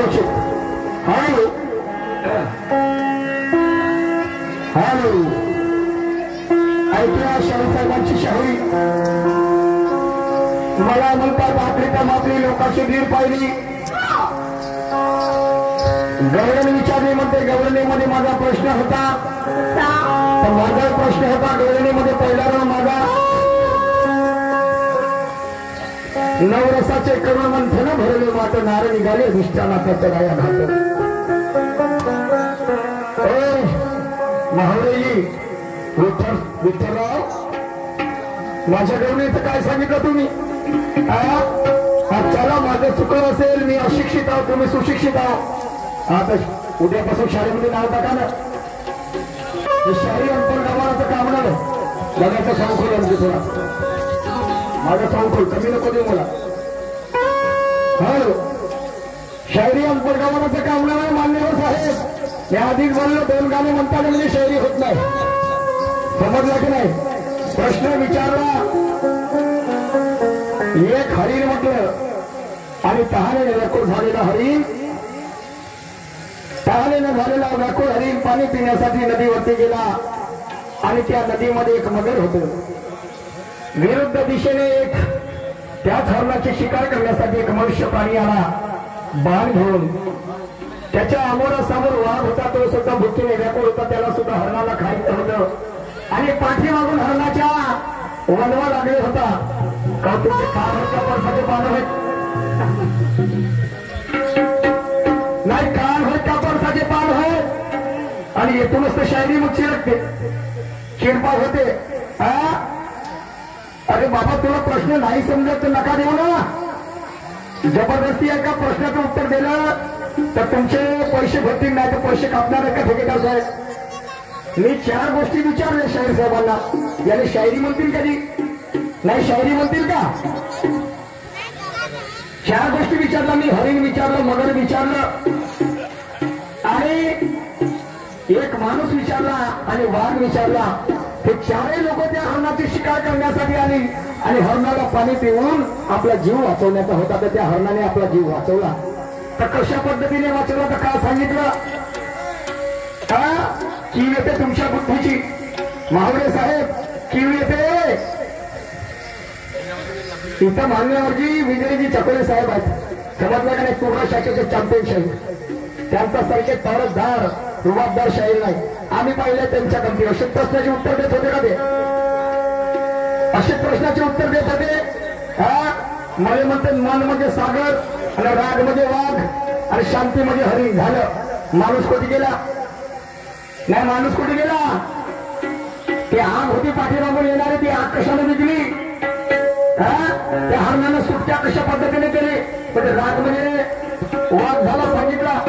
आरक्षित hello hello ऐकूया शाहू साहेबांची शाही मला म्हणतात आपली तर आपली लोकांची धीर पाहिली गवळणी विचारली म्हणते गवळणीमध्ये माझा प्रश्न होता तर माझा प्रश्न होता गवळणीमध्ये पहिला राव माझा नवरसाचे करुण मंथन भरले मात नार निघाले निष्ठानाचा गाया घात महावरेजी विठ्ठलराव माझ्या गवळणीचं काय सांगितलं तुम्ही चला माझं चुकलं असेल मी अशिक्षित आहोत तुम्ही सुशिक्षित आहोत आता उद्यापासून शाळेमध्ये नाव टाका ना शाही अंतर गव्हाचं काम नाही बघायचं संकुल आमचे थोडा माझं संकुल कमी नको देऊ मला हॅलो शायरी अंतर गव्हाचं काम नाही मान्यवर साहेब मी आधीच बोललो 2 गाणे म्हणताना म्हणजे शायरी होत नाही समजलं की नाही प्रश्न विचारला एक हरिण म्हटलं आणि तहाने व्याकुळ झालेला हरिण तहानेनं झालेला व्याकुळ हरिण पाणी पिण्यासाठी नदीवरती गेला आणि त्या नदीमध्ये एक मगर होत विरुद्ध दिशेने एक त्याच हरणाची शिकार करण्यासाठी एक मनुष्य प्राणी आला बाण घेऊन त्याच्या अमोरासमोर वाघ होता तो सुद्धा भुकीने व्याकुळ होता त्याला सुद्धा हरणाला खायचं होतं आणि पाठीमागून हरणाच्या वनवा लागले होता कौतुक कापडसाचे पान आहेत नाही कान होय कापडसाचे पान होय आणि येथूनच तर शायरी मग चिरकते चिरपास होते अरे बाबा तुला प्रश्न नाही समजत तर नका देऊ ना जबरदस्ती आहे का प्रश्नाचं उत्तर दिलं तर तुमचे पैसे भेटतील नाही तर पैसे कापणार आहे का ठेकेदार साहेब मी 4 गोष्टी विचारल्या शाहीर साहेबांना याने शायरी म्हणतील कधी नाही शायरी म्हणतील का 4 गोष्टी विचारल्या मी हरिण विचारलं मगर विचारलं आणि एक माणूस विचारला आणि वाघ विचारला हे 4ही लोक त्या हरणाची शिकार करण्यासाठी आली आणि हरणाला पाणी पिऊन आपला जीव वाचवण्याचा होता तर त्या हरणाने आपला जीव वाचवला तर कशा पद्धतीने वाचवला तर काय सांगितलं कीव येते तुमच्या बुद्धीची महावरे साहेब कीव येते इथं मान्यवरजी विजयजी चकोले साहेब आहेत समजलं का नाही पूर्ण शाखेचे चॅम्पियन शाहीर त्यांचा सारखे तरफदार रुबाबदार शाहीर नाही आम्ही पाहिले त्यांच्या कंपनी असे प्रश्नाचे उत्तर देत होते का ते असे प्रश्नाचे उत्तर देत होते मला म्हणते मन म्हणजे सागर आणि राग म्हणजे वाघ आणि शांती म्हणजे हरिण झालं माणूस कुठे गेला नाही माणूस कुठे गेला ते आग होती पाठीमागून येणारी ती आग कशाने निघली त्या हरणानं सुट्ट्या कशा पद्धतीने केली म्हणजे राग म्हणजे वाघ झाला सांगितला